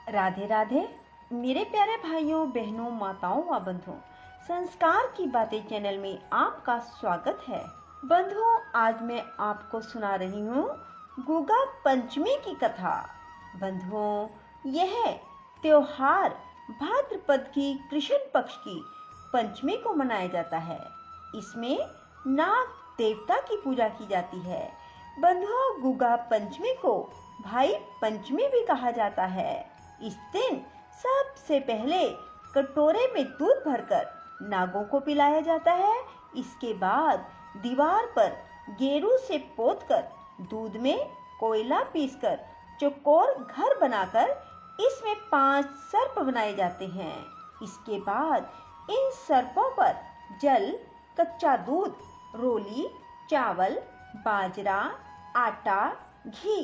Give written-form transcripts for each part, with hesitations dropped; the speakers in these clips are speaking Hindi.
राधे राधे मेरे प्यारे भाइयों बहनों माताओं व बंधुओं, संस्कार की बातें चैनल में आपका स्वागत है। बंधुओं, आज मैं आपको सुना रही हूँ गुगा पंचमी की कथा। बंधुओं, यह त्योहार भाद्रपद की कृष्ण पक्ष की पंचमी को मनाया जाता है। इसमें नाग देवता की पूजा की जाती है। बंधुओं, गुगा पंचमी को भाई पंचमी भी कहा जाता है। इस दिन सबसे पहले कटोरे में दूध भरकर नागों को पिलाया जाता है। इसके बाद दीवार पर गेरू से पोतकर दूध में कोयला पीसकर चौकोर घर बनाकर इसमें 5 सर्प बनाए जाते हैं। इसके बाद इन सर्पों पर जल, कच्चा दूध, रोली, चावल, बाजरा, आटा, घी,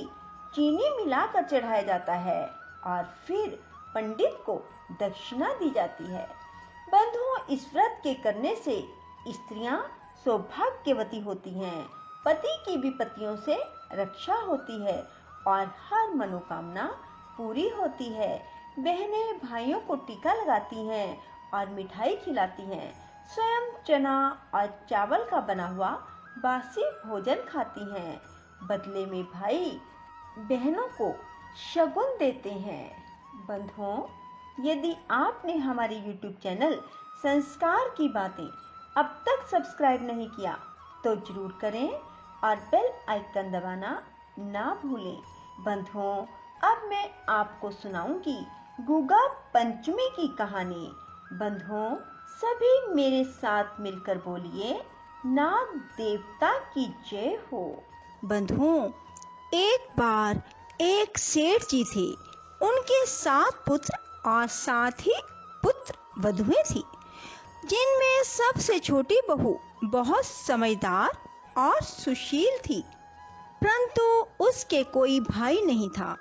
चीनी मिलाकर चढ़ाया जाता है और फिर पंडित को दक्षिणा दी जाती है। बंधुओं, इस व्रत के करने से स्त्रियां सौभाग्यवती होती हैं, पति की विपत्तियों से रक्षा होती है और हर मनोकामना पूरी होती है। बहनें भाइयों को टीका लगाती हैं और मिठाई खिलाती हैं। स्वयं चना और चावल का बना हुआ बासी भोजन खाती हैं। बदले में भाई बहनों को शगुन देते हैं। बंधुओं, यदि आपने हमारे YouTube चैनल संस्कार की बातें अब तक सब्सक्राइब नहीं किया तो जरूर करें और बेल आइकन दबाना ना भूलें। बंधुओं, अब मैं आपको सुनाऊंगी गुगा पंचमी की कहानी। बंधुओं, सभी मेरे साथ मिलकर बोलिए, नाग देवता की जय हो। बंधुओं, एक बार एक सेठ जी थे। उनके 7 पुत्र और 7 ही पुत्र वधुएं थी, जिनमें सबसे छोटी बहू बहुत समझदार और सुशील थी, परंतु उसके कोई भाई नहीं था।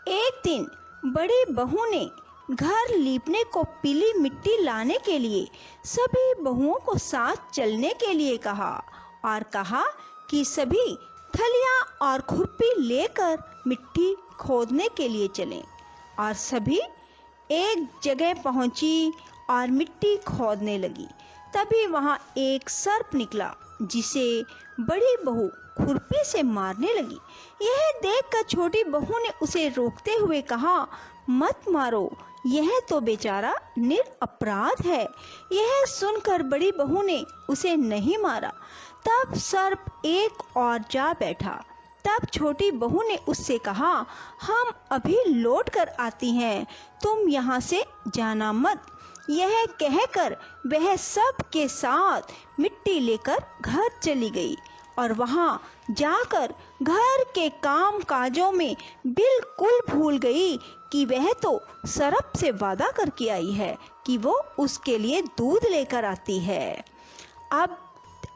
एक दिन बड़ी बहू ने घर लीपने को पीली मिट्टी लाने के लिए सभी बहुओं को साथ चलने के लिए कहा और कहा कि सभी थलियां और खुरपी लेकर मिट्टी खोदने के लिए चलें। और सभी एक जगह पहुंची और मिट्टी खोदने लगी। तभी वहां एक सर्प निकला, जिसे बड़ी बहू खुरपी से मारने लगी। यह देखकर छोटी बहू ने उसे रोकते हुए कहा, मत मारो, यह तो बेचारा निरपराध है। यह सुनकर बड़ी बहू ने उसे नहीं मारा। तब सर्प एक और जा बैठा। तब छोटी बहू ने उससे कहा, हम अभी लौट कर आती हैं, तुम यहाँ से जाना मत। यह कहकर वह सब के साथ मिट्टी लेकर घर चली गई और वहां जाकर घर के काम काजों में बिल्कुल भूल गई कि वह तो सर्प से वादा करके आई है कि वो उसके लिए दूध लेकर आती है। अब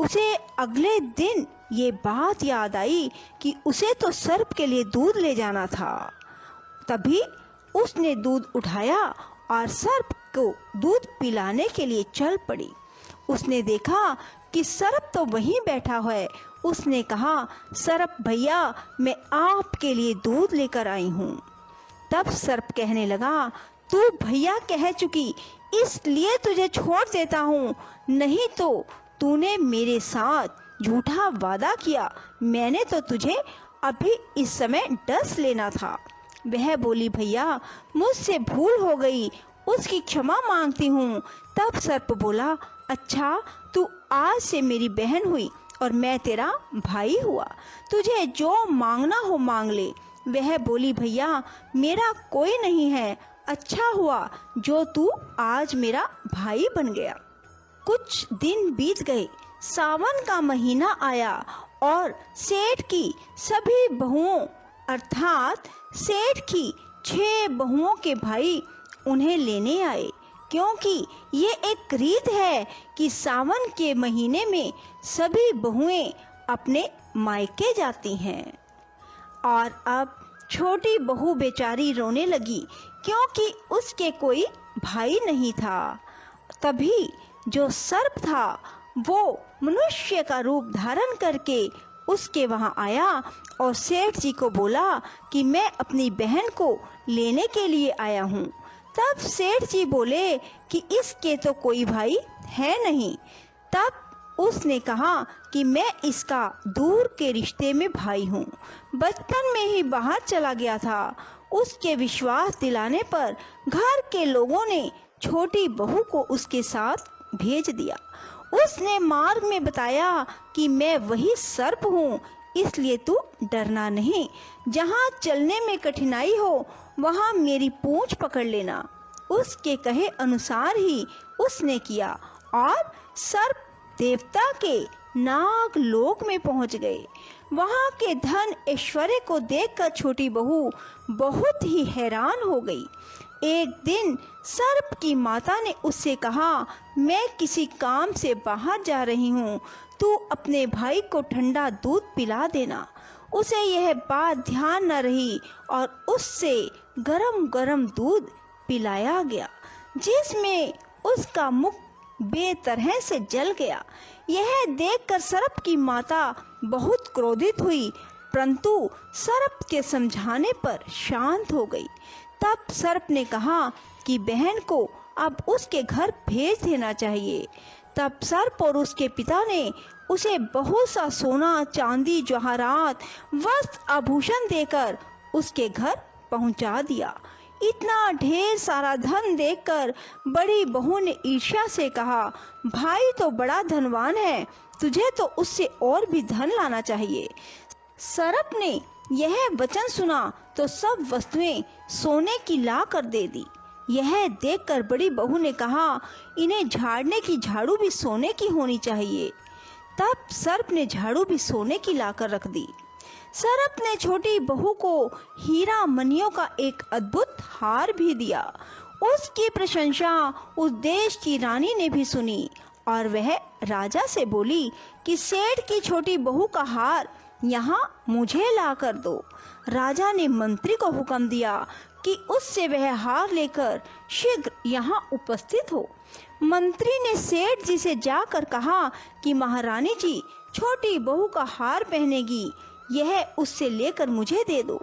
उसे अगले दिन ये बात याद आई कि उसे तो सर्प के लिए दूध ले जाना था। तभी उसने दूध उठाया और सर्प को दूध पिलाने के लिए चल पड़ी। उसने देखा कि सर्प तो वहीं बैठा है। उसने कहा, सर्प भैया, मैं आपके लिए दूध लेकर आई हूँ। तब सर्प कहने लगा, तू भैया कह चुकी, इसलिए तुझे छोड़ देता हूँ, नहीं तो तूने मेरे साथ झूठा वादा किया। मैंने तो तुझे अभी इस समय डस लेना था। वह बोली, भैया मुझसे भूल हो गई, उसकी क्षमा मांगती हूँ। तब सर्प बोला, अच्छा, तू आज से मेरी बहन हुई और मैं तेरा भाई हुआ, तुझे जो मांगना हो मांग ले। वह बोली, भैया मेरा कोई नहीं है, अच्छा हुआ जो तू आज मेरा भाई बन गया। कुछ दिन बीत गए, सावन का महीना आया और सेठ की सभी बहुओं अर्थात सेठ की 6 बहुओं के भाई उन्हें लेने आए, क्योंकि ये एक रीत है कि सावन के महीने में सभी बहुएं अपने मायके जाती हैं। और अब छोटी बहू बेचारी रोने लगी, क्योंकि उसके कोई भाई नहीं था। तभी जो सर्प था वो मनुष्य का रूप धारण करके उसके वहां आया और सेठ जी को बोला कि मैं अपनी बहन को लेने के लिए आया हूँ। तब सेठ जी बोले कि इसके तो कोई भाई है नहीं। तब उसने कहा कि मैं इसका दूर के रिश्ते में भाई हूँ, बचपन में ही बाहर चला गया था। उसके विश्वास दिलाने पर घर के लोगों ने छोटी बहू को उसके साथ भेज दिया। उसने मार्ग में बताया कि मैं वही सर्प हूँ, इसलिए तू डरना नहीं। जहाँ चलने में कठिनाई हो वहाँ मेरी पूंछ पकड़ लेना। उसके कहे अनुसार ही उसने किया और सर्प देवता के नाग लोक में पहुंच गए। वहां के धन ऐश्वर्य को देखकर छोटी बहू बहुत ही हैरान हो गई। एक दिन सर्प की माता ने उससे कहा, मैं किसी काम से बाहर जा रही हूँ, तू अपने भाई को ठंडा दूध पिला देना। उसे यह बात ध्यान न रही और उससे गरम गरम दूध पिलाया गया, जिसमें उसका मुख बेतरह से जल गया। यह देखकर सर्प की माता बहुत क्रोधित हुई, परंतु सर्प के समझाने पर शांत हो गई। तब सर्प ने कहा कि बहन को अब उसके घर भेज देना चाहिए। तब सर्प और उसके पिता ने उसे बहुत सा सोना, चांदी, जवाहरात, वस्त्र, आभूषण देकर उसके घर पहुंचा दिया। इतना ढेर सारा धन देखकर बड़ी बहू ने ईर्ष्या से कहा, भाई तो बड़ा धनवान है, तुझे तो उससे और भी धन लाना चाहिए। सर्प ने यह वचन सुना तो सब वस्तुएं सोने की ला कर दे दी। यह देखकर बड़ी बहू ने कहा, इन्हें झाड़ने की झाड़ू भी सोने की होनी चाहिए। तब सर्प ने झाड़ू भी सोने की लाकर रख दी। सर्प ने छोटी बहू को हीरा मणियों का एक अद्भुत हार भी दिया। उसकी प्रशंसा उस देश की रानी ने भी सुनी और वह राजा से बोली कि सेठ की छोटी बहू का हार यहाँ मुझे ला कर दो। राजा ने मंत्री को हुक्म दिया कि उससे वह हार लेकर शीघ्र यहाँ उपस्थित हो। मंत्री ने सेठ जी से जाकर कहा कि महारानी जी छोटी बहू का हार पहनेगी, यह उससे लेकर मुझे दे दो।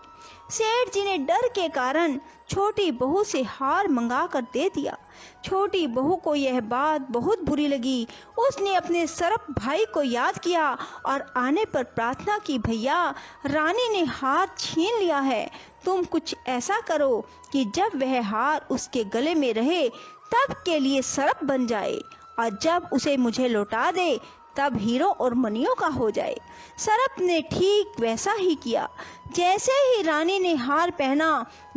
सेठ जी ने डर के कारण छोटी बहू से हार मंगा कर दे दिया। छोटी बहू को यह बात बहुत बुरी लगी। उसने अपने सर्प भाई को याद किया और आने पर प्रार्थना की, भैया रानी ने हार छीन लिया है, तुम कुछ ऐसा करो कि जब वह हार उसके गले में रहे तब के लिए सर्प बन जाए और जब उसे मुझे लौटा दे तब हीरो और मणियों का हो जाए। सर्प ने ठीक वैसा ही किया। जैसे ही रानी ने हार पहना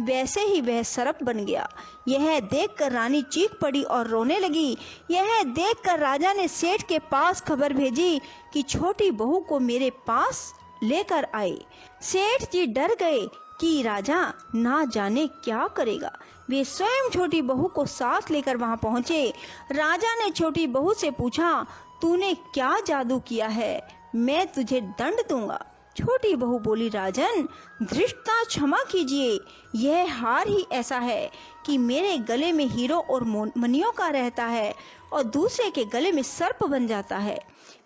वैसे ही वह सर्प बन गया। यह देखकर रानी चीख पड़ी और रोने लगी। यह देखकर राजा ने सेठ के पास खबर भेजी कि छोटी बहू को मेरे पास लेकर आए। सेठ जी डर गए कि राजा ना जाने क्या करेगा। वे स्वयं छोटी बहू को साथ लेकर वहां पहुंचे। राजा ने छोटी बहू से पूछा, तूने क्या जादू किया है, मैं तुझे दंड दूंगा। छोटी बहू बोली, राजन धृष्टता क्षमा कीजिए, यह हार ही ऐसा है कि मेरे गले में हीरो और मणियों का रहता है और दूसरे के गले में सर्प बन जाता है।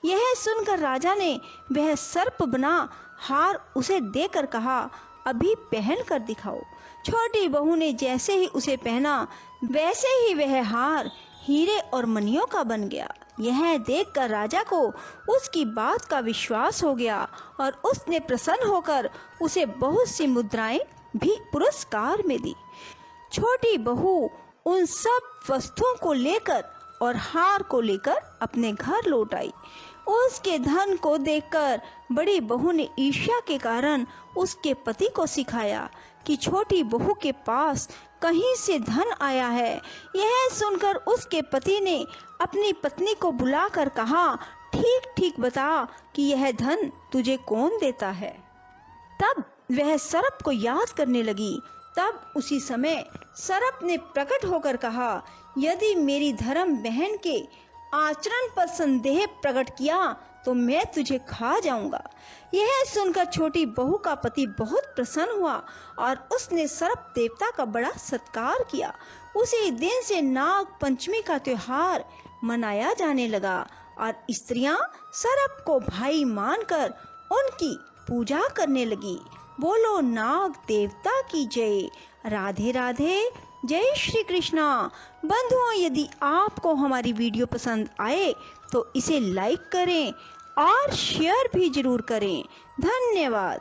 यह सुनकर राजा ने वह सर्प बना हार उसे देकर कहा, अभी पहन कर दिखाओ। छोटी बहू ने जैसे ही उसे पहना वैसे ही वह हार हीरे और मणियों का बन गया। यह देखकर राजा को उसकी बात का विश्वास हो गया और उसने प्रसन्न होकर उसे बहुत सी मुद्राएं भी पुरस्कार में दी। छोटी बहू उन सब वस्तुओं को लेकर और हार को लेकर अपने घर लौट आई। उसके धन को देखकर बड़ी बहू ने ईर्ष्या के कारण उसके पति को सिखाया कि छोटी बहू के पास कहीं से धन आया है। यह सुनकर उसके पति ने अपनी पत्नी को बुलाकर कहा, ठीक ठीक बता कि यह धन तुझे कौन देता है। तब वह सर्प को याद करने लगी। तब उसी समय सर्प ने प्रकट होकर कहा, यदि मेरी धर्म बहन के आचरण पर संदेह प्रकट किया तो मैं तुझे खा जाऊंगा। यह सुनकर छोटी बहू का पति बहुत प्रसन्न हुआ और उसने सर्प देवता का बड़ा सत्कार किया। उसी दिन से नाग पंचमी का त्योहार मनाया जाने लगा और स्त्रियां सर्प को भाई मानकर उनकी पूजा करने लगी। बोलो नाग देवता की जय। राधे राधे। जय श्री कृष्णा। बंधुओं, यदि आपको हमारी वीडियो पसंद आए तो इसे लाइक करें और शेयर भी जरूर करें। धन्यवाद।